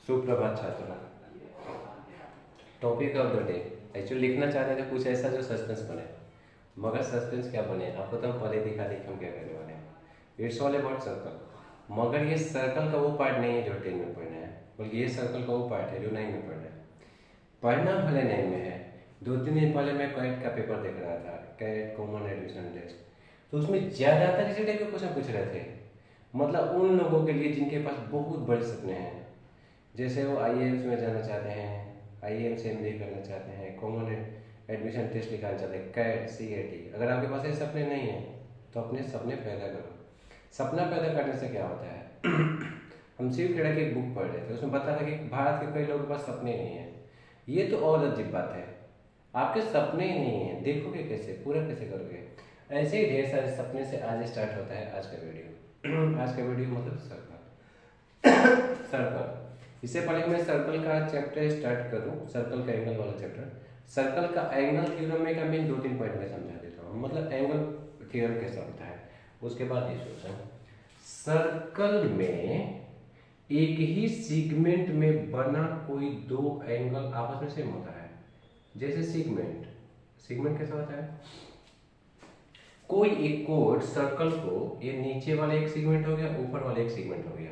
सुप्रभात छात्रों। Topic of the day actually लिखना चाहते थे कुछ ऐसा जो सस्पेंस बने, मगर सस्पेंस क्या बने आपको तो हम पहले दिखा दें हम क्या करने वाले हैं। इट्स ऑल अबाउट सर्कल, मगर ये सर्कल का वो पार्ट नहीं है जो 10 में पढ़ना है, बल्कि ये सर्कल का वो पार्ट है जो 9 में पढ़ना है। पढ़ना भले 9 में है। 2-3 दिन पहले मैं कैट का पेपर देख रहा था, कैट कॉमन एडमिशन टेस्ट, तो उसमें ज़्यादातर इसी टाइप के क्वेश्चन पूछ रहे थे। मतलब उन लोगों के लिए जिनके पास बहुत बड़े सपने हैं, जैसे वो IAS में जाना चाहते हैं, IAM से MBA करना चाहते हैं, कॉमन एडमिशन टेस्ट निकालना चाहते हैं, कैट CAT। अगर आपके पास ये सपने नहीं हैं तो अपने सपने पैदा करो। सपना पैदा करने से क्या होता है हम शिव खेड़ा की एक बुक पढ़ रहे थे, उसमें बता था कि भारत के कई लोगों के पास सपने नहीं हैं। ये तो और अजीब बात है, आपके सपने ही नहीं हैं, देखोगे कैसे, पूरा कैसे करोगे। ऐसे ही ढेर सारे सपने से आज स्टार्ट होता है आज का वीडियो। आज का वीडियो मतलब सर्कल। सर्कल, इससे पहले मैं सर्कल का चैप्टर स्टार्ट करूं, सर्कल का एंगल वाला चैप्टर। सर्कल का एंगल थ्योरम में का मैं 2-3 पॉइंट में समझा देता हूं, मतलब एंगल थ्योरम कैसा होता है। उसके बाद ये सोचा, सर्कल में एक ही सेगमेंट में बना कोई दो एंगल आपस में सेम होता है। जैसे सेगमेंट, सेगमेंट कैसा होता है, कोई एक कोड सर्कल को, ये नीचे वाला एक सेगमेंट हो गया, ऊपर वाला एक सेगमेंट हो गया,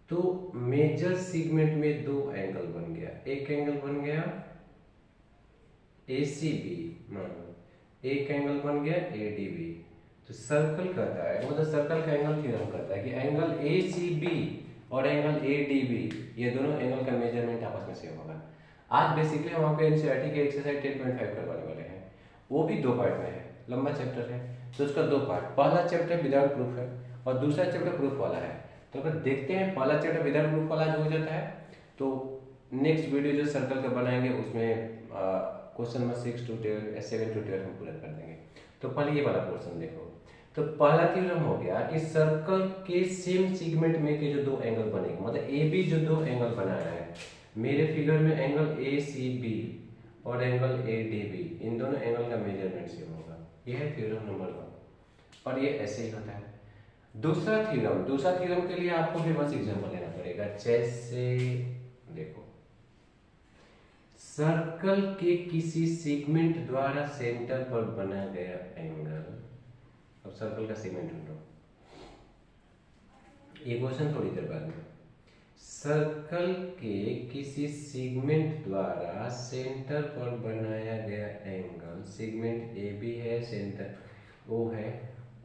तो मेजर सेगमेंट में दो एंगल बन गया। एक एंगल बन गया ACB, एक एंगल बन गया ADB। तो सर्कल कहता है, मतलब सर्कल का एंगल थ्योरम कहता है कि एंगल ACB और एंगल ADB, ये दोनों एंगल का मेजरमेंट आपस में सेम होगा। आज बेसिकली हम आपको NCERT के एक्सरसाइज 10.5 करवाने वाले हैं, वो भी 2 पार्ट में है, लंबा चैप्टर है तो उसका 2 पार्ट। पहला चैप्टर विदाउट प्रूफ है और दूसरा चैप्टर प्रूफ वाला है। तो अगर देखते हैं पहला चैप्टर विदाउट प्रूफ वाला जो हो जाता है, तो नेक्स्ट वीडियो जो सर्कल का बनाएंगे उसमें क्वेश्चन नंबर 6 to 7 to 12 हम पूरा कर देंगे। तो पहले ये वाला पोर्शन देखो। तो पहला थ्योरम हो गया कि सर्कल के सेम सेगमेंट में के जो दो एंगल बनेंगे, मतलब AB जो दो एंगल बना रहा है, मेरे फिगर में एंगल ACB और एंगल ADB, इन दोनों एंगल का मेजरमेंट सेम होगा। यह है थ्योरम नंबर 1 और ये ऐसे ही होता है। दूसरा थ्योरम के लिए आपको भी बस एग्जांपल लेना पड़ेगा। जैसे देखो, सर्कल के किसी सेगमेंट द्वारा सेंटर पर बना गया एंगल, अब सर्कल का सेगमेंट ढूंढो, ये क्वेश्चन थोड़ी देर बाद में। सर्कल के किसी सेगमेंट द्वारा सेंटर पर बनाया गया एंगल, सेगमेंट AB है, सेंटर O है,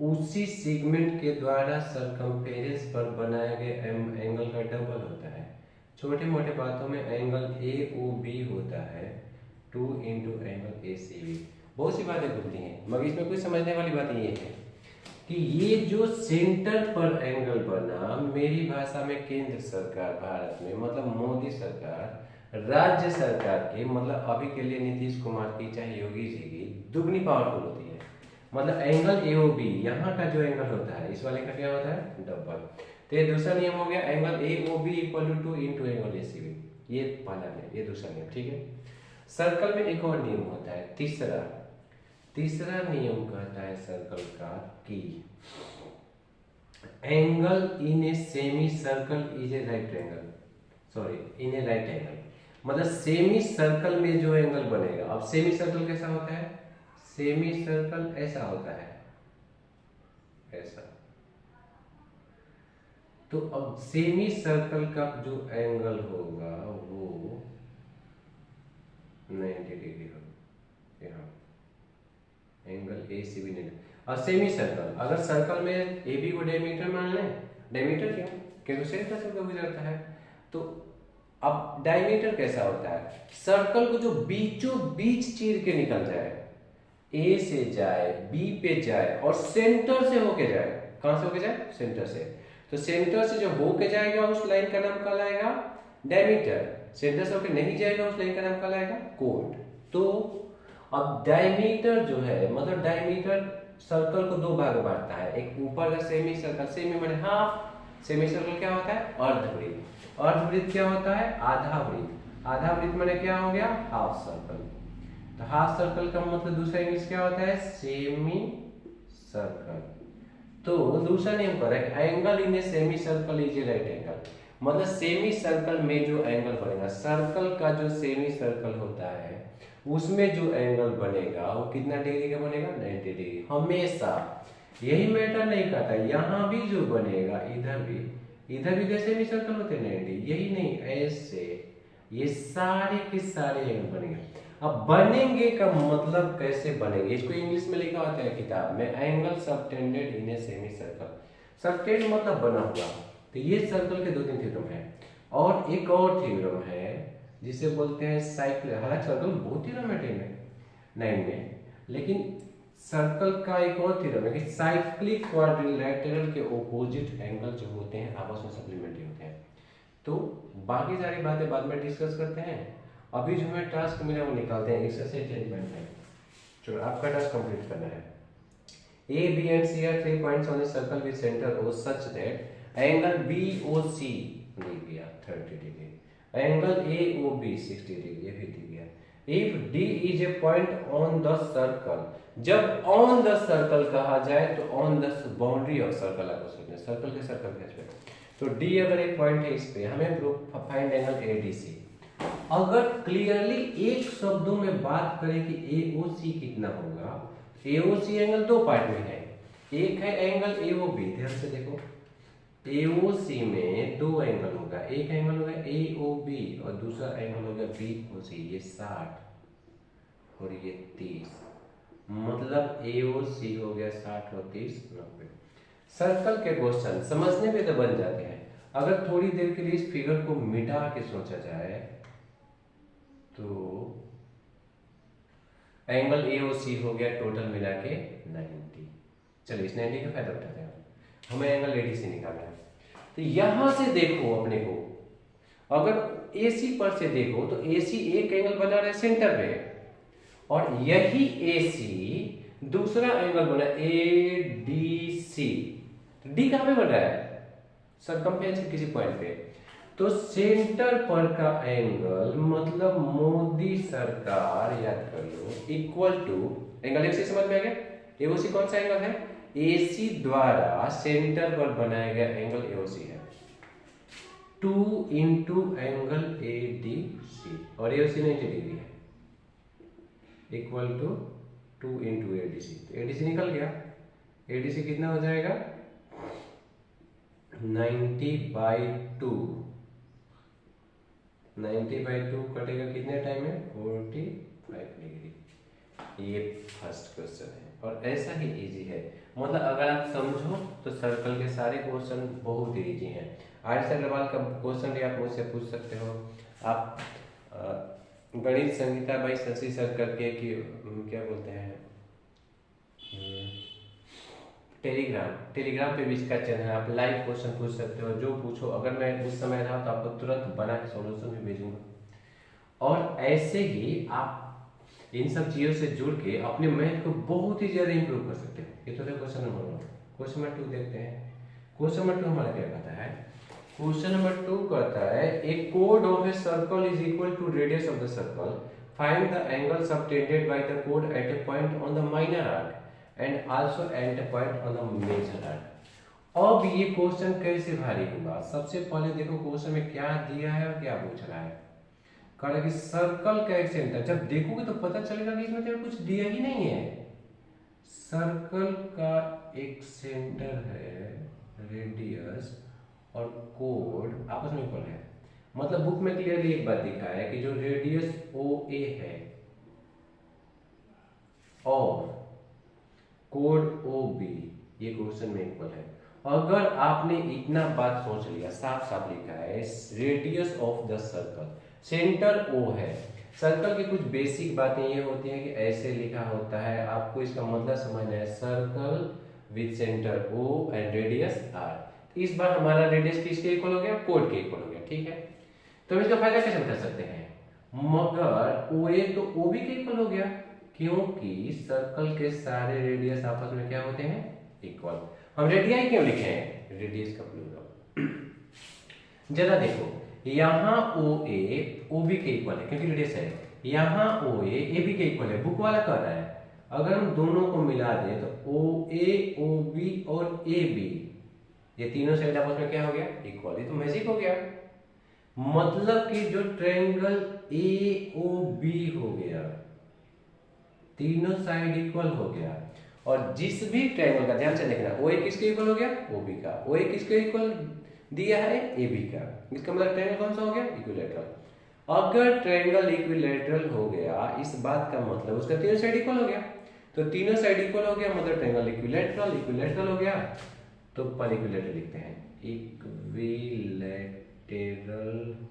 उसी सेगमेंट के द्वारा सरकमफेरेंस पर बनाया गया एंगल का डबल होता है। छोटे मोटे बातों में एंगल AOB होता है 2 इंटू एंगल ACB। बहुत सी बातें होती हैं, मगर इसमें कुछ समझने वाली बात ये है कि ये जो सेंटर पर एंगल बना, मेरी भाषा में केंद्र सरकार भारत में, मतलब मोदी सरकार, राज्य सरकार की, मतलब अभी के लिए नीतीश कुमार की चाहे योगी जी की, दुगनी पावरफुल होती है। मतलब एंगल AOB यहाँ का जो एंगल होता है, इस वाले का क्या होता है, डबल। तो ये दूसरा नियम हो गया, angle AOB equal to 2 into angle ACB। ये पहला नियम, ये दूसरा नियम, ठीक है। सर्कल में एक और नियम होता है, तीसरा नियम कहता है सर्कल का कि angle in a semi circle is a right angle, sorry in A right angle, मतलब सेमी सर्कल में जो एंगल बनेगा। अब सेमी सर्कल कैसा होता है, सेमी सर्कल ऐसा होता है, ऐसा। तो अब सेमी सर्कल का जो एंगल होगा वो 90 डिग्री होगा, यहाँ एंगल ACB नहीं। और सेमी सर्कल, अगर सर्कल में AB को डायमीटर मान लें, डायमीटर क्यों, क्योंकि सेंटर से होकर गुजरता है। तो अब डायमीटर कैसा होता है, सर्कल को जो बीचों बीच चीर के निकल जाए, A से जाए, B पे जाए और सेंटर से होके जाए। कहां से होके जाए, सेंटर से। तो सेंटर से जो होके जाएगा उस लाइन का नाम कहलाएगा डायमीटर, सेंटर से होके नहीं जाएगा उस लाइन का नाम कहलाएगा कोड। तो अब डायमीटर जो है, मतलब डायमीटर सर्कल को 2 भाग में बांटता है। एक ऊपर का सेमी सर्कल, सेमी माने हाफ, सेमी सर्कल क्या होता है, अर्धवृत्त। अर्धवृत्त क्या होता है, आधा वृत्त। आधा वृत्त माने क्या हो गया, हाफ सर्कल। तो हाफ सर्कल का मतलब दूसरा इंग्लिश क्या होता है, सेमी सर्कल। तो दूसरा नियम कह रहा है angle in a semi circle is a right angle, मतलब सेमी सर्कल में जो एंगल बनेगा, सर्कल का जो सेमी सर्कल होता है उसमें जो एंगल बनेगा वो कितना डिग्री का बनेगा, 90 डिग्री हमेशा। यही मैटर नहीं करता, यहाँ भी जो बनेगा इधर भी जैसे सेमी सर्कल होते हैं 90, यही नहीं ऐसे ये सारे के सारे एंगल बनेंगे। अब बनेंगे का मतलब कैसे बनेंगे, इसको इंग्लिश में लिखा होता है किताब में, angle subtended in a semi circle. Subtend मतलब बना हुआ, तो ये सर्कल के 2-3 थ्योरम है, और एक और थ्योरम है जिसे बोलते हैं साइक्ल। हालांकि सर्कल बहुत थ्योरम है 9 में, लेकिन सर्कल का एक और थ्योरम है कि साइक्लिक क्वाड्रिलैटरल के ऑपोजिट एंगल जो होते हैं आपस में सप्लीमेंट्री होते हैं। तो बाकी सारी बातें बाद में डिस्कस करते हैं, अभी जो हमें टास्क मिला वो निकालते हैं। एक्सरसाइज 10.9, चलो आपका टास्क कंप्लीट करना है। A, B and C are 3 points on a circle with center O such that angle BOC दिख गया 30 डिग्री, एंगल AOB 60 डिग्री, ये भी दिख गया। If D is a point on the circle, जब on the circle कहा जाए तो on the boundary of circle आपको सोचना है, सर्कल के सर्कल के पे। तो D अगर एक पॉइंट है इस पे, हमें फाइंड एंगल ADC। अगर क्लियरली एक शब्दों में बात करें कि AOC कितना होगा, AOC एंगल 2 पार्ट में है, एक है एंगल AOB, ध्यान से देखो AOC में 2 एंगल होगा, एक एंगल होगा AOB और दूसरा एंगल होगा BOC, ये 60 और ये 30, मतलब AOC हो गया 60 और 30 90। सर्कल के क्वेश्चन समझने में तो बन जाते हैं, अगर थोड़ी देर के लिए इस फिगर को मिटा के सोचा जाए तो एंगल AOC हो गया टोटल मिला के 90। चलिए इस 90 का फायदा उठाते हैं, हमें एंगल ADC निकालना है। तो यहां से देखो अपने को, अगर AC पर से देखो तो AC एक एंगल बना रहा है सेंटर पे, और यही AC दूसरा एंगल बना ADC। डी कहां पे बन रहा है, सरकमफ्रेंस के किसी पॉइंट पे, तो सेंटर पर का एंगल मतलब मोदी सरकार याद कर लो इक्वल टू एंगल AC समझ में आ गया। AOC कौन सा एंगल है, AC द्वारा सेंटर पर बनाया गया एंगल AOC है 2 इंटू एंगल ADC, और AOC 90 डिग्री है, इक्वल टू 2 इंटू ADC। तो ADC निकल गया, ADC कितना हो जाएगा 90/2, 90/2 कटेगा कितने टाइम में 45 डिग्री। ये फर्स्ट क्वेश्चन है, और ऐसा ही इजी है, मतलब अगर आप समझो तो सर्कल के सारे क्वेश्चन बहुत ही इजी हैं। आर्यस अग्रवाल का क्वेश्चन भी आप मुझसे पूछ सकते हो। आप गणित संगीता भाई शशि सर करके कि क्या बोलते हैं टेलीग्राम पे भी इसका चैनल है, आप लाइव क्वेश्चन पूछ सकते हो, जो पूछो, अगर मैं उस समय रहा तो आपको तुरंत बना के सॉल्यूशन भी भेजूंगा। और ऐसे ही आप इन सब चीजों से जुड़ के अपने मैथ को बहुत ही ज्यादा इंप्रूव कर सकते हो। ये तो है क्वेश्चन नंबर 1। क्वेश्चन नंबर 2 देखते हैं। क्वेश्चन नंबर 2 हमारा क्या कहता है, क्वेश्चन नंबर 2 कहता है ए code of a circle is equal to radius of the circle, find the angle subtended by the code eight A point on the minor arc and also at A point on the major arc. अब ये question कैसे भारी होगा, सबसे पहले देखो question में क्या दिया है और क्या पूछ रहा है। कह रहा है कि सर्कल का एक सेंटर, जब देखोगे तो पता चलेगा कि इसमें तो कुछ दिया ही नहीं है। सर्कल का एक सेंटर है, रेडियस और कोड आपस में इक्वल है, मतलब बुक में क्लियरली एक बात दिखा है कि जो रेडियस OA है और कोड OB ये क्वेश्चन में इक्वल है। अगर आपने इतना बात सोच लिया, साफ साफ लिखा है radius of the circle, centre O है। सर्कल की कुछ बेसिक बातें ये होती हैं कि ऐसे लिखा होता है, आपको इसका मतलब समझना है, circle with centre O and radius R। इस बार हमारा रेडियस किसके इक्वल हो गया, कोड के इक्वल हो गया, ठीक है। तो हम इसका फायदा कैसे उठा सकते हैं, मगर OA तो OB के इक्वल हो गया, क्योंकि सर्कल के सारे रेडियस आपस में क्या होते हैं, इक्वल। हम रेडियाई क्यों लिखे हैं, रेडियस का प्लूरल। जरा देखो यहाँ OA OB के इक्वल है क्योंकि रेडियस है, यहाँ OA AB के इक्वल है, बुक वाला कह रहा है। अगर हम दोनों को मिला दें तो OA OB और AB ये तीनों साइड आपस में क्या हो गया, इक्वल। ये तो मैजिक हो गया। मतलब कि जो ट्रायंगल AOB हो गया, तीनों साइड इक्वल हो गया, और जिस भी ट्रायंगल का, ध्यान से देखना, OA किसके इक्वल हो गया, OB का। OA किसके इक्वल दिया है, AB का। इसका मतलब ट्रायंगल कौन सा हो गया, इक्विलैटरल। अगर ट्रायंगल इक्विलैटरल हो गया, इस बात का मतलब उसका तीनों साइड इक्वल हो गया। तो तीनों साइड इक्वल हो गया मतलब ट्रायंगल इक्विलैटरल। इक्विलैटरल हो गया तो पर इक्विलैटरल लिखते हैं, इक्विलैटरल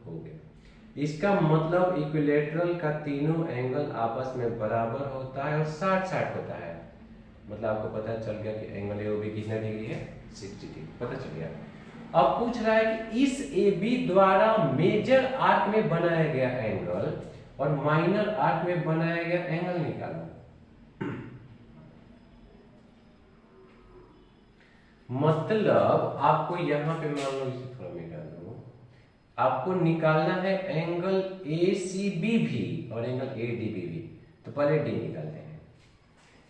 हो गया। इसका मतलब इक्विलैटरल का तीनों एंगल आपस में बराबर होता है और 60-60 होता है। मतलब आपको पता चल गया कि एंगल AOB कितना डिग्री है, 60 डिग्री, पता चल गया। अब पूछ रहा है कि इस AB द्वारा मेजर आर्क में बनाया गया एंगल और माइनर आर्क में बनाया गया एंगल निकालो। मतलब आपको यहां पे मान लो, इसे थोड़ा मिटा दो, आपको निकालना है एंगल ACB भी और एंगल ADB भी। तो पहले D निकालते हैं।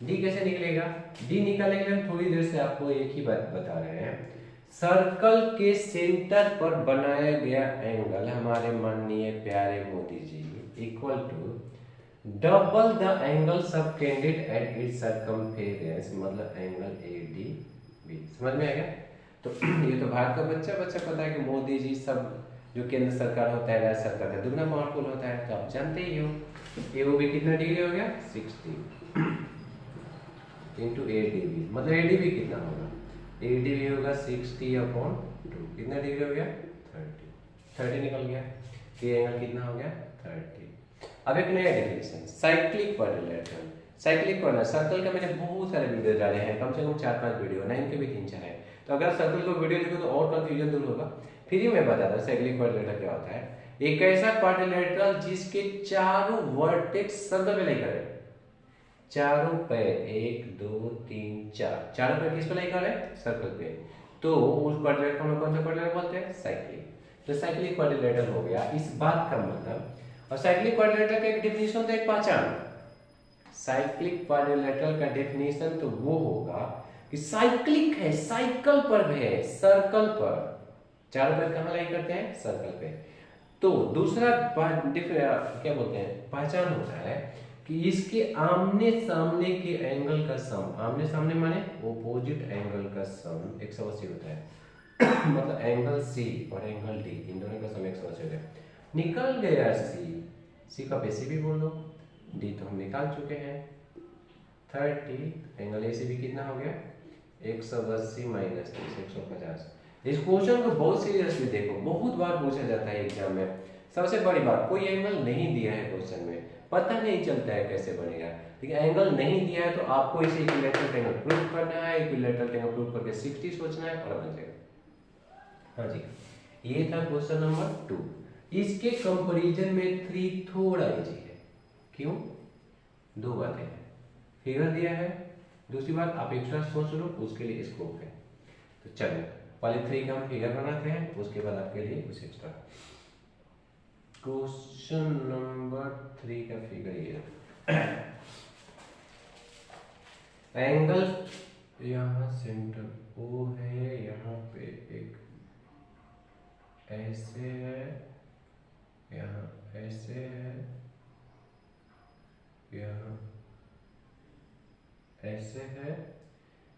D कैसे निकलेगा, D निकालने के लिए हम थोड़ी देर से आपको एक ही बात बता रहे हैं। सर्कल के सेंटर पर बनाया गया एंगल हमारे माननीय प्यारे Modi ji equal to double the angle subtended at its circumference, मतलब एंगल ADB। समझ में आ गया। तो ये तो भारत का बच्चा पता है कि मोदी जी सब जो केंद्र सरकार होता है, राज्य सरकार का दुगना पावरफुल होता है, तो आप जानते ही हो। AOB कितना डिग्री हो गया, 60 इंटू ADB, मतलब ADB कितना होगा, ADB होगा 60/2, कितना डिग्री हो गया, 30 निकल गया। ये एंगल कितना हो गया, 30। अब एक नया definition, cyclic quadrilateral. Cyclic quadrilateral, circle का मैंने बहुत सारे वीडियो डाले हैं, कम से कम 4-5 वीडियो, 9 के भी 3-4 है। तो अगर सर्कल को वीडियो देखो तो और कंफ्यूजन दूर होगा। फिर ही मैं बता दूं साइक्लिक क्वाड्रिलेटरल क्या होता है। एक ऐसा क्वाड्रिलेटरल जिसके चारों वर्टेक्स सर्कल पे लाई करे, चारों पैर 1 2 3 4, चारों पैर किस पे लाई करे, सर्कल पे। तो उस क्वाड्रिलेटरल को हम कौन सा क्वाड्रिलेटरल बोलते हैं, साइक्लिक। तो साइक्लिक क्वाड्रिलेटरल हो गया। इस बात का मतलब, और साइक्लिक क्वाड्रिलेटरल का एक डेफिनेशन होता है, एक पहचान। साइक्लिक क्वाड्रिलेटरल का डेफिनेशन तो वो होगा कि साइक्लिक है, साइकिल पर है, सर्कल पर, चारों पैर कहां लाई करते हैं, सर्कल पे। तो दूसरा क्या बोलते हैं, पहचान होता है कि इसके आमने सामने के एंगल का सम, आमने सामने माने ओपोजिट एंगल का सम 180 होता है। मतलब एंगल C और एंगल D, इन दोनों का सम 180 होता है। निकल गया C का बेसी भी बोल लो, D तो हम निकाल चुके हैं 30, एंगल ACB कितना हो गया, 180 माइनस 30, 150। इस क्वेश्चन को बहुत सीरियसली देखो, बहुत बार पूछा जाता है एग्जाम में। सबसे बड़ी बात, कोई एंगल नहीं दिया है क्वेश्चन में, पता नहीं चलता है कैसे बनेगा। ठीक है, एंगल नहीं दिया है तो आपको इसे इक्विलैटरल ट्रायंगल प्रूव करना है, इक्विलैटरल ट्रायंगल प्रूव करके 60 सोचना है और बन जाएगा। हाँ जी, ये था क्वेश्चन नंबर 2। इसके कंपैरिजन में 3 थोड़ा इजी है। क्यों, दो बातें हैं, फिगर दिया है, दूसरी बात आप एक्स्ट्रा सोच लो, उसके लिए स्कोप है। तो चलो पहले 3 का हम फिगर बनाते हैं, उसके बाद आपके लिए कुछ एक्स्ट्रा। क्वेश्चन नंबर 3 का फिगर ये एंगल, यहाँ सेंटर O है, यहाँ पे एक ऐसे है, यहाँ ऐसे है, यहाँ ऐसे है,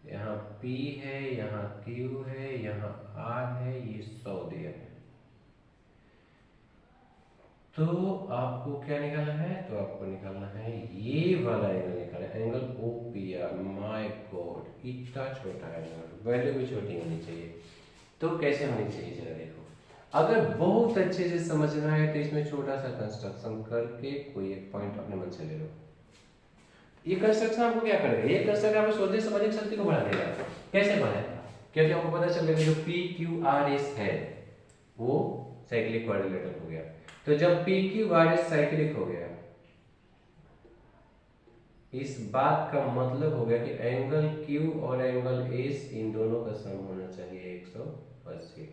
यहाँ P है, यहाँ Q है, यहाँ R है, ये 100 दिया है। तो आपको क्या निकालना है, तो आपको निकालना है ये वाला एंगल निकालना है, एंगल OPR। माय गॉड इतना छोटा एंगल, वैल्यू भी छोटी होनी चाहिए। तो कैसे होनी चाहिए जरा देखो, अगर बहुत अच्छे से समझना है तो इसमें छोटा सा कंस्ट्रक्शन करके कोई एक पॉइंट अपने मन से ले लो। ये कंस्ट्रक्शन आपको क्या करेगा, ये कंस्ट्रक्शन आपको सोचने समझने की शक्ति को बढ़ा देगा। कैसे बढ़ाएगा, क्योंकि आपको पता चल गया जो PQRS है वो साइक्लिक क्वाड्रिलेटरल हो गया। तो जब PQRS साइक्लिक हो गया, इस बात का मतलब हो गया कि एंगल Q और एंगल S इन दोनों का सम होना चाहिए 180।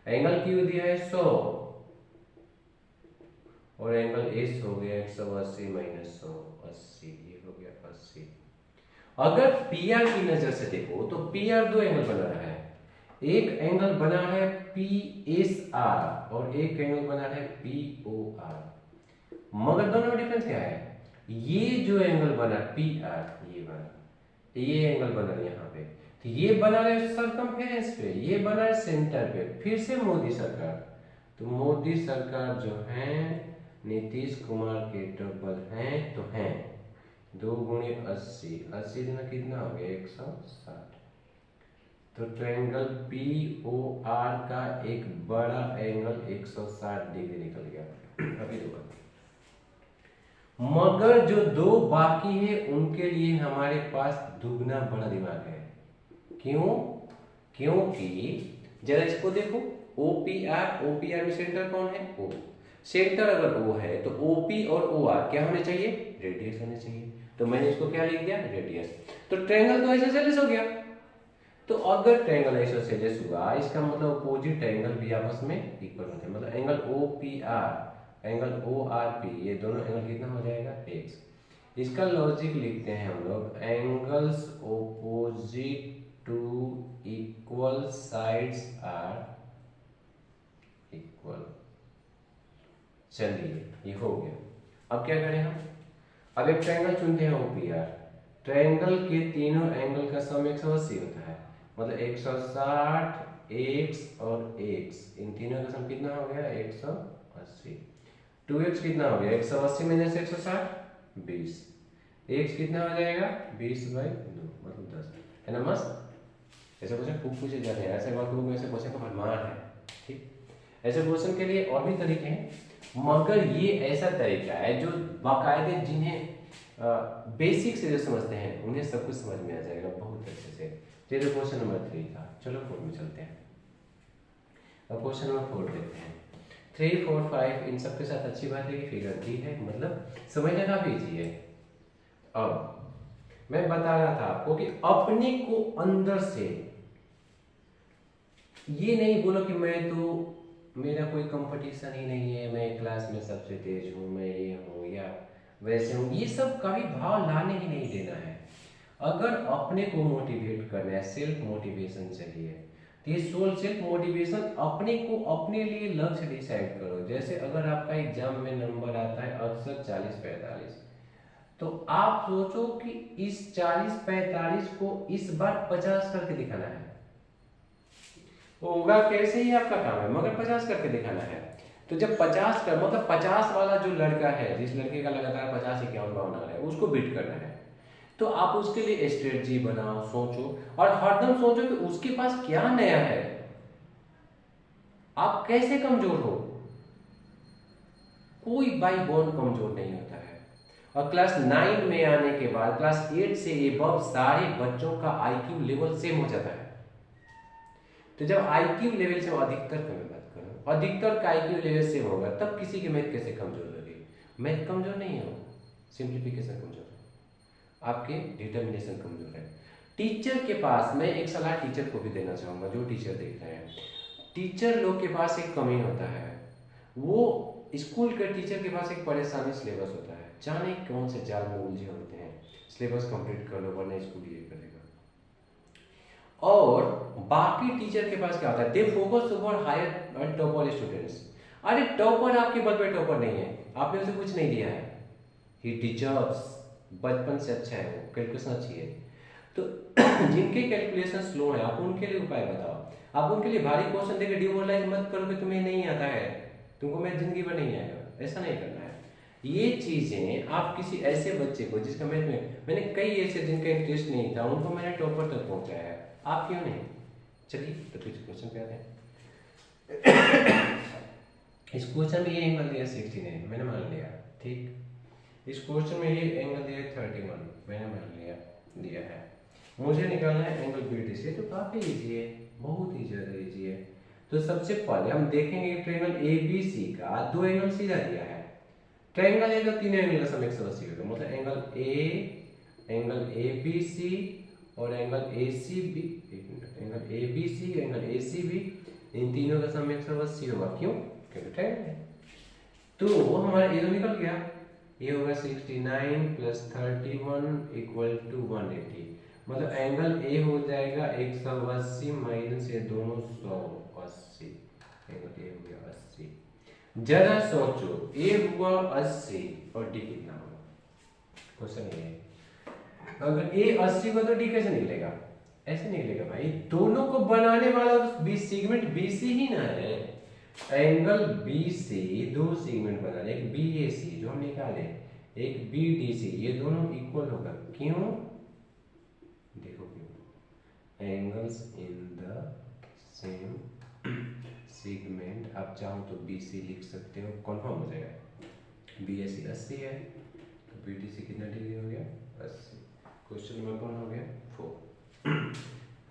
एंगल Q दिया है 100 और एंगल S हो गया 180 माइनस 100, 80, ये हो गया 80। अगर PR की नजर से देखो तो PR 2 एंगल बना रहा है, एक एंगल बना है PSR और एक एंगल बना है POR, मगर दोनों में डिफरेंस क्या है? ये जो एंगल बना PR, ये एंगल बना यहाँ पे, तो ये बना है सरकमफेरेंस पे, ये बना है सेंटर पे। फिर से मोदी सरकार, तो मोदी सरकार जो है नीतीश कुमार के डबल हैं, तो हैं 2 गुणे 80, 80 में कितना हो गया 160। तो ट्रायंगल POR का एक बड़ा एंगल 160 डिग्री निकल गया। अभी दो, मगर जो दो बाकी है उनके लिए हमारे पास दुगना बड़ा दिमाग है। क्यों? क्योंकि जरा इसको देखो, OPR में सेंटर कौन है? O। सेंटर अगर O है तो OP और OR क्या होने चाहिए? रेडियस होने चाहिए। तो मैंने इसको क्या लिख दिया? रेडियस। तो ट्रायंगल तो आइसोसेलेस हो गया। तो अगर ट्रायंगल आइसोसेलेस हुआ, इसका मतलब अपोजिट एंगल भी आपस में इक्वल होते हैं। मतलब एंगल OPR, एंगल ORP, ये दोनों एंगल कितना हो जाएगा? x। इसका लॉजिक लिखते हैं हम लोग, angles opposite to equal sides are equal. चलिए ये हो गया। अब क्या करें हम? अब एक ट्रायंगल चुनते हैं OPR। ट्रायंगल के तीनों एंगल का सम 180 होता है, मतलब 160, x और x, इन तीनों का सम कितना हो गया? 180। 2x कितना हो गया? 180 माइनस 160, 20। x कितना हो जाएगा? 20/2, मतलब 10, है ना? मस्त। ऐसे क्वेश्चन खूब पूछे जाते हैं, ऐसे क्वेश्चन का भरमार है। ठीक, ऐसे क्वेश्चन के लिए और भी तरीके हैं, मगर ये ऐसा तरीका है जो बाकायदे जिन्हें बेसिक से जो समझते हैं उन्हें सब कुछ समझ में आ जाएगा बहुत अच्छे से। ये जो क्वेश्चन नंबर 3 था, चलो 4 में चलते हैं। अब क्वेश्चन नंबर 4 देखते हैं। 3, 4, 5 इन सब के साथ अच्छी बात है कि फिगर दी है, मतलब समझना काफी इजी है। अब मैं बता रहा था आपको कि अपने को अंदर से ये नहीं बोलो कि मैं तो, मेरा कोई कंपटीशन ही नहीं है, मैं क्लास में सबसे तेज हूँ, मैं ये हूँ या वैसे हूँ, ये सब कभी भाव लाने ही नहीं देना है। अगर अपने को मोटिवेट करना है, सेल्फ मोटिवेशन चाहिए, तो ये सेल्फ मोटिवेशन अपने को, अपने लिए लक्ष्य डिसाइड करो। जैसे अगर आपका एग्जाम में नंबर आता है अक्सर 40-45, तो आप सोचो कि इस 40-45 को इस बार 50 करके दिखाना है। होगा कैसे ही आपका काम है, मगर 50 करके दिखाना है। तो जब 50 कर, मतलब 50 वाला जो लड़का है, जिस लड़के का लगातार 50-51 भावना है, उसको बीट करना है, तो आप उसके लिए स्ट्रेटजी बनाओ, सोचो, और हरदम सोचो कि उसके पास क्या नया है, आप कैसे कमजोर हो। कोई बाई बॉर्न कमजोर नहीं होता है। और क्लास 9 में आने के बाद क्लास 8 से एबव सारे बच्चों का IQ लेवल सेम हो जाता है। तो जब IQ लेवल से, अधिकतर का मैं बात कर रहा हूं, अधिकतर का IQ लेवल सेम होगा, तब किसी की मैथ कैसे कमजोर होगी? मैथ कमजोर नहीं है, सिंप्लीफिकेशन कमजोर है, आपके डिटर्मिनेशन कमजोर है। टीचर के पास, मैं एक सलाह टीचर को भी देना चाहूंगा, जो टीचर देख रहे हैं, टीचर लोग के पास एक कमी होता है, वो स्कूल के टीचर के पास एक परेशानी सिलेबस होता है, जाने कौन से जाल में उलझे होते हैं, सिलेबस कंप्लीट कर लो वरना स्कूल ये करेगा। और बाकी टीचर के पास क्या होता है, they focus over higher topper students. अरे टॉपर आपके बल पे टॉपर नहीं है, आपने उसे कुछ नहीं दिया है, ही डिजर्व्स, बचपन से अच्छा है, वो कैलकुलेशन अच्छी है। तो जिनके कैलकुलेशन स्लो है, आप उनके लिए उपाय बताओ। आप उनके लिए भारी क्वेश्चन देकर डिमोरलाइज मत करो कि तुम्हें नहीं आता है, तुमको मैथ जिंदगी भर नहीं आएगा, ऐसा नहीं करना है। ये चीजें आप किसी ऐसे बच्चे को जिसका मैथ में, मैंने कई ऐसे जिनका इंटरेस्ट नहीं था, उनको मैंने टॉपर तक पहुंचाया है, आप क्यों नहीं? चलिए तो कुछ क्वेश्चन पे आते हैं। इस क्वेश्चन में ये एंगल दिया 69, मैंने मान लिया, ठीक। इस क्वेश्चन में ये एंगल दिया 31, मैंने मान लिया, दिया है। मुझे निकालना है एंगल BDC, तो काफी इजी है, बहुत ही ज्यादा इजी है। तो सबसे पहले हम देखेंगे ट्रायंगल ABC का दो एंगल सीधा दिया है। ट्रायंगल है तो तीन एंगल का सम 180 होगा, मतलब एंगल ABC और angle ACB, angle ABC, angle ACB, इन तीनों का सम 180 होगा। क्यों? क्योंकि ट्रायंगल है। तो हमारा ये तो निकल गया, ये होगा 69 + 31 = 180। मतलब एंगल ए हो जाएगा 180 माइनस ये दोनों 180, एंगल ए हो गया 80। जरा सोचो ए हुआ 80 और डी कितना होगा, क्वेश्चन ये है। अगर ए 80 का तो डी कैसे निकलेगा, ऐसे निकलेगा भाई, दोनों को बनाने वाला बी सेगमेंट बीसी ही ना है। एंगल बी से दो सेगमेंट बना रहे, एक बी ए सी जो हम निकाले, एक बी डी सी, ये दोनों इक्वल होगा। क्यों, देखो क्यों, angles in the same segment. आप चाहो तो बी सी लिख सकते हो, कन्फर्म हो जाएगा। बी ए सी 80 है तो बी डी सी कितना डिग्री हो गया 80। क्वेश्चन नंबर कौन हो गया 4।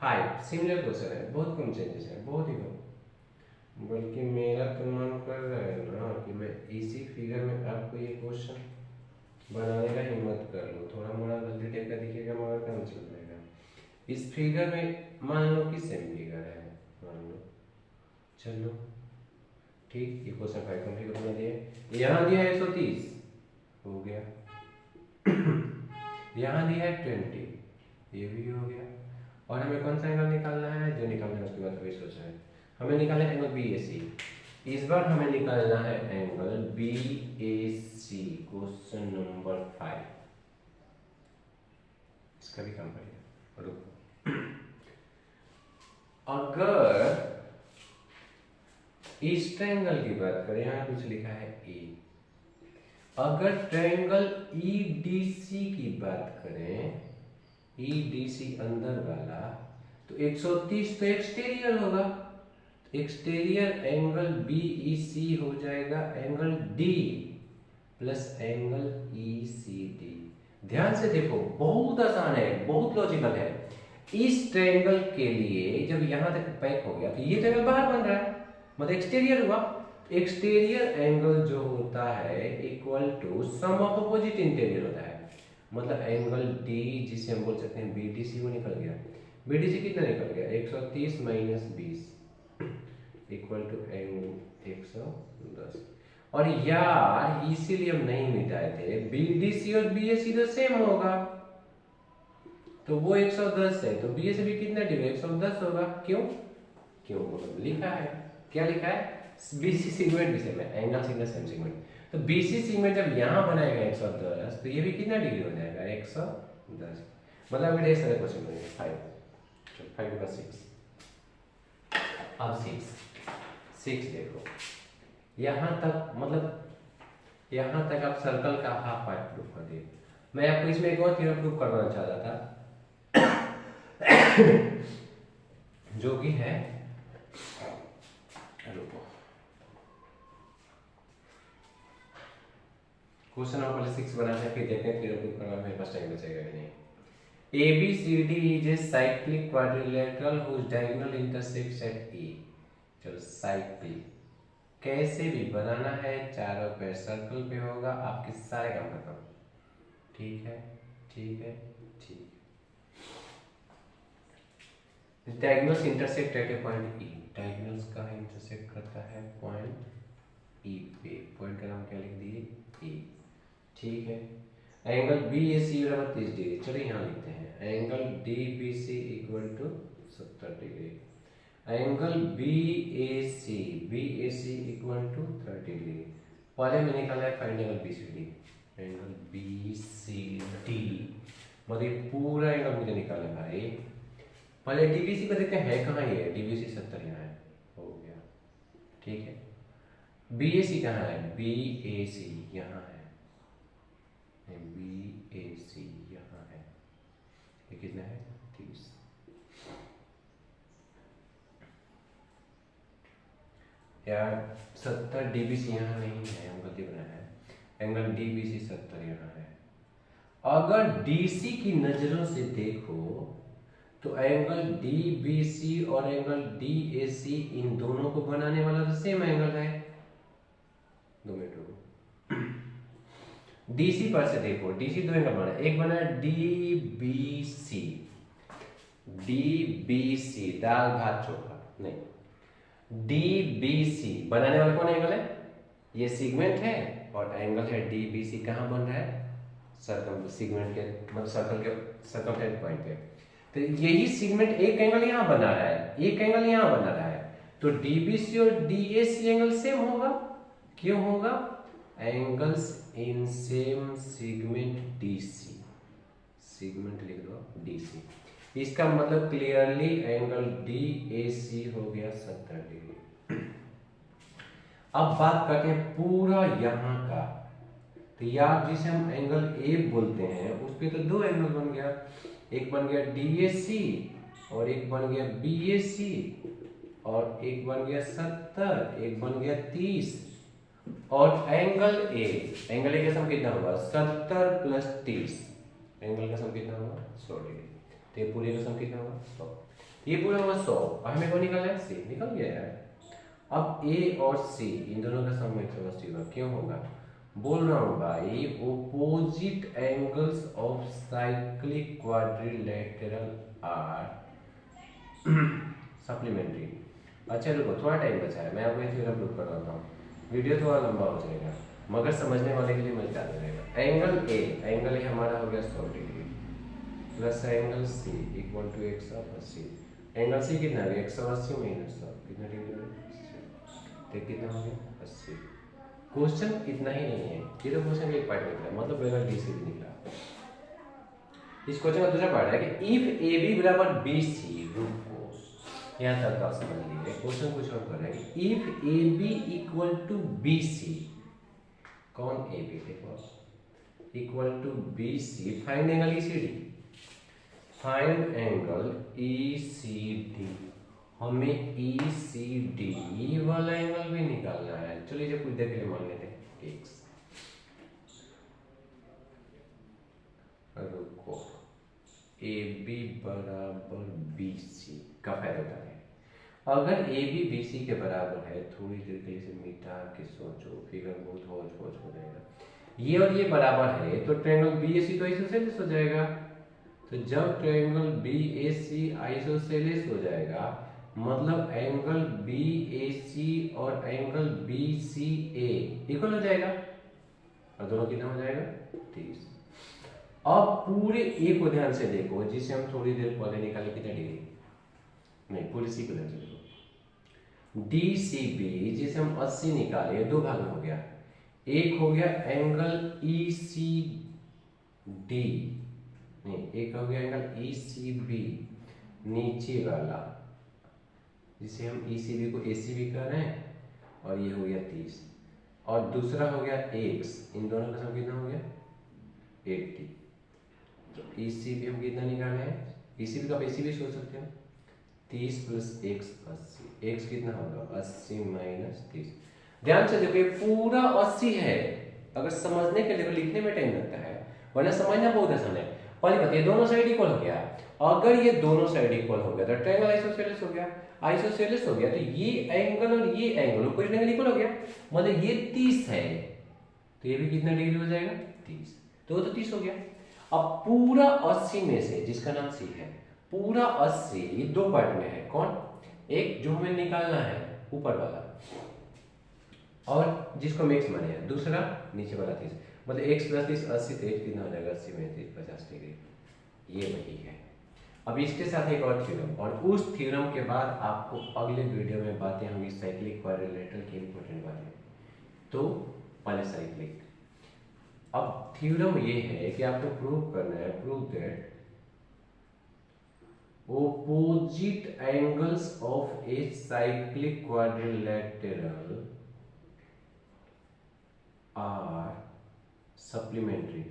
5 सिमिलर क्वेश्चन है, बहुत कम चेंजेस है, बहुत ही कम। बल्कि मेरा तो मन कर रहा है ना कि मैं इसी फिगर में आपको ये क्वेश्चन बनाने का हिम्मत कर लो। थोड़ा मोड़ा गलती टाइप का दिखेगा मगर काम चल जाएगा। इस फिगर में मान लो कि सेम फिगर है, मान लो, चलो ठीक, ये क्वेश्चन 5 कंप्लीट बना दिए। यहाँ दिया है 130 हो गया, यहाँ दिया है 20, ये भी हो गया। और हमें कौन सा एंगल निकालना है, जो निकालना है उसके बाद अभी सोचा है। हमें निकालना है एंगल बी ए सी, इस बार हमें निकालना है angle B A C. Question number 5, इसका भी काम करिए। रुको, अगर इस ट्रायंगल की बात करें, यहाँ कुछ लिखा है ए, अगर ट्रायंगल ईडीसी की बात करें, ईडीसी अंदर वाला, तो 130 तो एक्सटीरियर होगा, एक्सटीरियर एंगल बीईसी हो जाएगा angle D plus angle ECD. ध्यान से देखो, बहुत आसान है, बहुत लॉजिकल है। इस ट्रायंगल के लिए जब यहां तक पैक हो गया तो ये ट्रायंगल बाहर बन रहा है, मतलब एक्सटीरियर हुआ। एक्सटीरियर एंगल जो होता है equal to sum of opposite interior होता है, मतलब एंगल डी जिसे हम बोल सकते हैं बीडीसी, वो निकल गया। बीडीसी कितना निकल गया 130 माइनस 20 इक्वल टू 110। और यार इसीलिए हम नहीं मिटाए थे, बीडीसी और बीएसी तो सेम होगा, तो वो 110 है तो बीएसी भी कितना डिग्री 110 होगा। क्यों, क्यों लिखा है, क्या लिखा है, बीसी सेगमेंट भी सेम है, एंगल सिग्नल सेम सेगमेंट। तो बीसी सेगमेंट जब यहां बनाएगा 110 तो ये भी कितना डिग्री हो जाएगा 110। मतलब ढेर सारे क्वेश्चन बनेंगे। 5 के बाद 6। अब 6 देखो, यहां तक, मतलब यहां तक आप सर्कल का हाफ पार्ट प्रूफ कर दिए। मैं आपको इसमें एक और थ्योरम प्रूफ करवाना चाहता था जो कि है, रुको, क्वेश्चन नंबर पहले 6 बनाते हैं, फिर देखते हैं थ्योरम प्रूफ करना मेरे पास टाइम बचेगा कि नहीं। ABCD is a cyclic quadrilateral whose diagonal intersects at E। चलो साइक्लिक कैसे भी बनाना है, चारों पे सर्कल पे होगा, आपके सारे काम खत्म। ठीक है, ठीक है, ठीक। Diagonals intersect at A point E। Diagonals का इंटरसेक्ट करता है पॉइंट E पे, पॉइंट का नाम क्या लिख दिए E। ठीक है, एंगल बी ए सी बराबर 30 डिग्री, चलिए यहाँ लिखते हैं angle D B C equal to 70 degree, angle B A C equal to 30 degree. पहले मैंने निकाला है find angle B C D, angle B C D, मतलब पूरा एंगल मुझे निकालना है भाई। पहले डीबीसी को देखते हैं कहाँ ये, डीबीसी 70 यहाँ है, हो गया। ठीक है, बी ए सी कहाँ है, बी ए सी यहाँ है, बी ए सी यहाँ है, ये कितना है 30। यार 70 डीबीसी यहाँ नहीं है, हम गलती बनाया है, एंगल डीबीसी 70 यहाँ है। अगर डीसी की नजरों से देखो तो एंगल डीबीसी और एंगल डीएसी इन दोनों को बनाने वाला तो सेम एंगल है। 2 मिनट रुको, डीसी पर से देखो, डीसी दो एंगल बना, एक बना डीबीसी, डीबीसी दाल भात चोखा नहीं, डीबीसी बनाने वाला कौन एंगल है, ये सेगमेंट है और एंगल है डीबीसी। कहाँ बन रहा है, सर्कम सेगमेंट के, मतलब सर्कल के सर्कमफ्रेंस पॉइंट पे। तो यही सेगमेंट एक एंगल यहाँ बना रहा है, एक एंगल यहाँ बना रहा है, तो डीबीसी और डीएसी एंगल सेम होगा। क्यों होगा? Angles in same segment DC, segment लिख दो डीसी। इसका मतलब क्लियरली एंगल डीएसी हो गया 70 डिग्री। अब बात करते हैं पूरा यहाँ का, तो यार जिसे हम एंगल ए बोलते हैं उस पे तो दो एंगल बन गया, एक बन गया डीएसी और एक बन गया बीएसी, और एक बन गया 70, एक बन गया 30, और एंगल ए का सम कितना होगा? 70 प्लस 30, एंगल का सम कितना होगा? 100 डिग्री। तो ये पूरे का सम कितना होगा? 100। ये पूरा होगा 100, और हमें को निकालना है सी, निकल गया यार। अब ए और सी इन दोनों का सम 180 होगा। क्यों होगा? बोल रहा हूं भाई, opposite angles of cyclic quadrilateral are supplementary. अच्छा रुको, थोड़ा टाइम बचा है, मैं आपको थ्योरम प्रूव करवाता हूँ। वीडियो थोड़ा लंबा हो जाएगा मगर समझने वाले के लिए मजेदार रहेगा। एंगल ए हमारा हो गया 100 degree plus angle C equal to 180। Angle C कितना है? 180 माइनस 100 कितना डिग्री हो गया? तो कितना हो गया? 80। क्वेश्चन इतना ही नहीं है, ये तो क्वेश्चन एक पार्ट निकला, मतलब बगैर डी से भी निकला। इस क्वेश्चन का दूसरा पार्ट है कि इफ ए बी बराबर बी सी, रुको यहाँ तक आप समझ लीजिए। क्वेश्चन कुछ और कर रहा है कि if A B equal to B C, कौन ए बी? देखो equal to B C, find angle E C D, find angle E C D. हमें ई सी डी वाला एंगल भी निकालना है। चलिए जब कुछ देख के मान लेते हैं एक्स, रुको, ए बी बराबर बी सी का फायदा उठाते हैं। अगर ए बी बी सी के बराबर है, थोड़ी देर के लिए इसे मिटा के सोचो, फिगर बहुत होच हो जाएगा। ये और ये बराबर है तो ट्रायंगल बी ए सी तो आइसोसेलेस हो जाएगा। तो जब triangle B A C isosceles हो जाएगा, मतलब एंगल बी ए सी और एंगल बी सी ए इक्वल हो जाएगा, और दोनों कितना हो जाएगा? 30। अब पूरे ए को ध्यान से देखो, जिसे हम थोड़ी देर पहले निकाले, कितना डिग्री? नहीं, पूरे सी को ध्यान से देखो। डी सी बी जिसे हम 80 निकाले, दो भाग में हो गया। एक हो गया एंगल ई सी डी, नहीं, एक हो गया एंगल ई सी बी नीचे वाला, जिसे हम ई सी बी को ए सी बी कर रहे हैं, और ये हो गया 30, और दूसरा हो गया एक्स, इन दोनों का सम कितना हो गया? 80। तो ई सी बी हम कितना निकाले हैं? ई सी बी का ए सी बी सोच सकते हो, 30 प्लस एक्स 80। एक्स कितना होगा? 80 माइनस 30। ध्यान से देखो, ये पूरा 80 है। अगर समझने के लिए लिखने में टाइम लगता है, वरना समझना बहुत आसान है। पहली बात, ये दोनों साइड इक्वल हो गया। अगर ये दोनों साइड इक्वल हो गया तो ट्रायंगल आइसोसेलेस हो गया। आइसोसेलेस हो गया तो ये एंगल और ये एंगल कोई एंगल इक्वल हो गया, मतलब ये 30 है तो ये भी कितना डिग्री हो जाएगा? 30। तो 30 हो गया। अब पूरा 80 में से, जिसका नाम सी है, पूरा 80 दो पार्ट में है। कौन? एक जो हमें निकालना है ऊपर वाला, और जिसको हम एक्स माने हैं, दूसरा नीचे वाला 30, मतलब x प्लस 30 80, तो x कितना हो जाएगा? 80 में 30 50 डिग्री। ये वही है। अब इसके साथ एक और थ्योरम, और उस थ्योरम के बाद आपको अगले वीडियो में बातें होंगी साइक्लिक क्वाड्रिलेटरल की इंपॉर्टेंट बातें। तो पहले साइक्लिक। अब थ्योरम ये है कि आपको प्रूव करना है, prove that opposite angles of a cyclic quadrilateral are supplementary।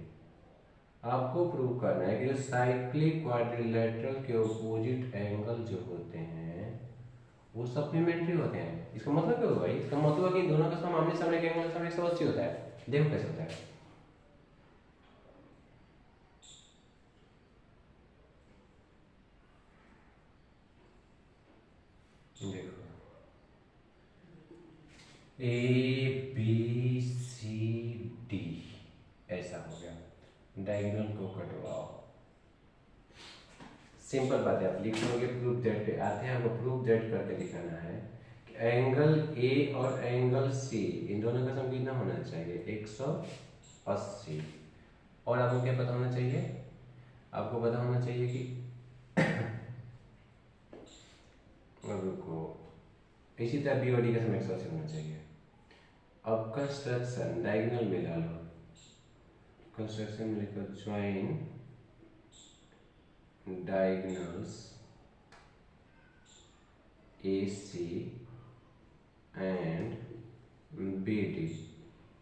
आपको प्रूव करना है कि जो साइक्लिक क्वाड्रिलेटरल के ऑपोजिट एंगल जो होते हैं वो सप्लीमेंट्री होते हैं। इसका मतलब क्या होगा भाई? इसका मतलब है कि दोनों का सम आमने सामने के एंगल का सम 180 होता है। देखो कैसे होता है। देखो, ए बी सी डी ऐसा हो गया, डायगोनल को कटवाओ। सिंपल बात है, आप लिख लोगे प्रूफ दैट पे आते हैं। हमको प्रूफ दैट करके दिखाना है कि एंगल ए और एंगल सी इन दोनों का सम कितना होना चाहिए? 180। और आपको क्या पता होना चाहिए? आपको पता होना चाहिए कि रुको, इसी तरह बी और डी का सम एक्सोसिएट होना चाहिए। अब कंस्ट्रक्शन डायगोनल में डालो, कंस्ट्रक्शन में लिखो join diagonals AC and BD।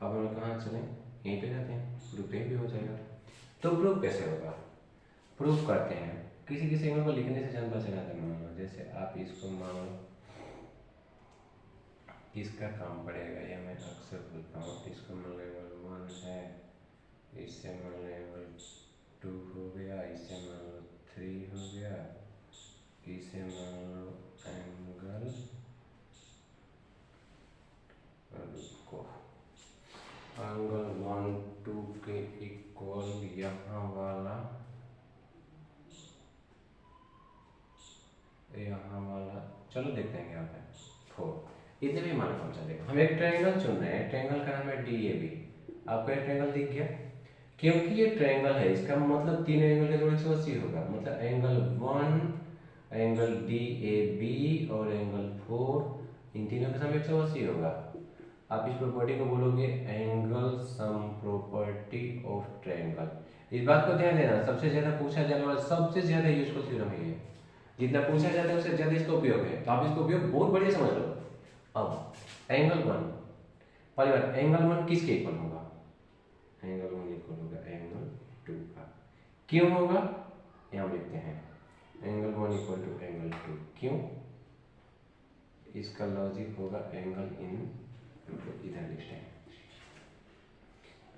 अब हम कहाँ चलें, यहीं पे जाते हैं, प्रूफ भी हो जाएगा। तो प्रूफ कैसे होगा, प्रूफ करते हैं किसी किसी एंगल को लिखने से जान पता चलाते हैं। मान लो जैसे आप इसको मान लो, इसका काम पड़ेगा, या मैं अक्सर बोलता हूँ, इसको मान लो एंगल 1 है, इससे मान लो एंगल 2 हो गया, इससे मान लो 3 हो गया, इसे मान लो एंगल को एंगल 1 2 के इक्वल यहाँ वाला चलो देखते हैं क्या होता है 4। इतने भी माना कौन चलेगा। हम एक ट्रायंगल चुन रहे हैं, ट्रायंगल का नाम है DAB। आपको एक ट्रायंगल दिख गया, क्योंकि ये ट्रायंगल है इसका मतलब तीन एंगल के जोड़ 180 होगा, मतलब एंगल 1, एंगल DAB और एंगल 4, इन तीनों का सम 180 होगा। आप इस प्रॉपर्टी को बोलोगे angle sum property of triangle. इस बात को ध्यान देना, सबसे ज्यादा पूछा जाने वाला, सबसे ज्यादा यूजफुल थ्योरम है ये, जितना पूछा जाता है उससे ज्यादा इसका उपयोग है, तो आप इसको उपयोग बहुत बढ़िया समझ लो। अब एंगल 1, पहली बात एंगल 1 किसके इक्वल होगा, एंगल 1 इक्वल होगा एंगल 2 का। क्यों होगा, यहाँ लिखते हैं एंगल 1 इक्वल टू एंगल 2, क्यों, इसका लॉजिक होगा एंगल इन, इधर लिखते हैं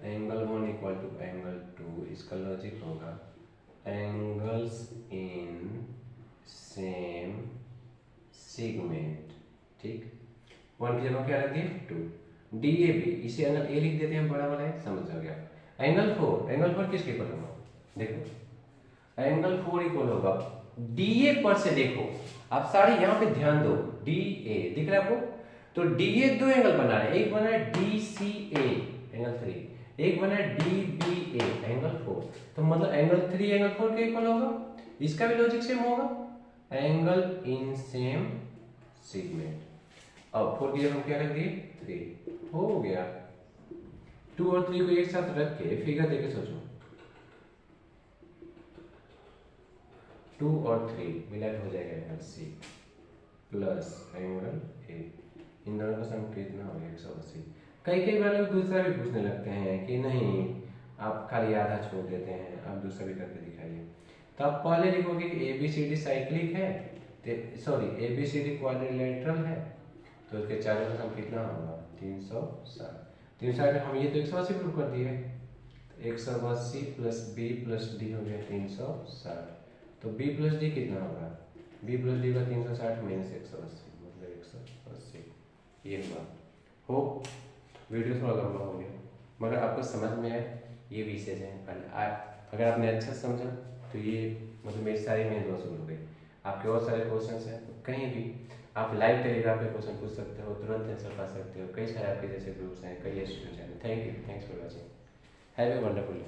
एंगल 1 इक्वल टू एंगल 2, इसका लॉजिक होगा एंगल्स इन सेम सेगमेंट। ठीक, 1 की जगह क्या रख दिए 2, DAB, इसे एंगल A लिख देते हैं, बड़ा वाला है, समझ आ गया। एंगल 4, एंगल 4 किसके इक्वल होगा, देखो एंगल 4 इक्वल होगा DA पर से, देखो आप सारे यहाँ पे ध्यान दो, DA दिख रहा है आपको, तो DA दो एंगल बना रहे हैं, एक बना है DCA एंगल 3, एक बना है DBA एंगल 4, तो मतलब एंगल 3 एंगल 4 के इक्वल होगा, इसका भी लॉजिक सेम होगा, एंगल इन सेम सेगमेंट। अब 4 की जगह हम क्या रख दिए 3, हो गया। 2 और 3 को एक साथ रख के फिगर देके सोचो, 2 और 3 मिला हो जाएगा angle C plus angle A, इन दोनों का सम कितना हो गया 180। कई बार लोग दूसरा भी पूछने लगते हैं कि नहीं आप खाली आधा छोड़ देते हैं, आप दूसरा भी करके दिखाइए। तो आप पहले लिखोगे कि ABCD साइक्लिक है, सॉरी ABCD क्वाड्रिलेटरल है, तो उसके चारों का सम कितना होगा 360। 360 हम ये तो 180 प्रूव कर दिए, 180 प्लस B प्लस D हो गया 360, तो B प्लस D कितना होगा, B प्लस D का 360 माइनस 180 मतलब 180। ये बात हो, वीडियो थोड़ा लंबा हो गया मगर आपको समझ में आए, ये विषय है। अगर आपने अच्छा समझा तो ये मतलब मेरी सारी मेहनत वसूल हो गई। आपके और सारे क्वेश्चन हैं तो कहीं भी आप लाइव टेलीग्राम पे क्वेश्चन पूछ सकते हो, तुरंत आंसर पा सकते हो। कई सारे आपके जैसे ग्रुप्स हैं, कई स्टूडेंट्स हैं। Thank you, thanks for watching, have a wonderful day.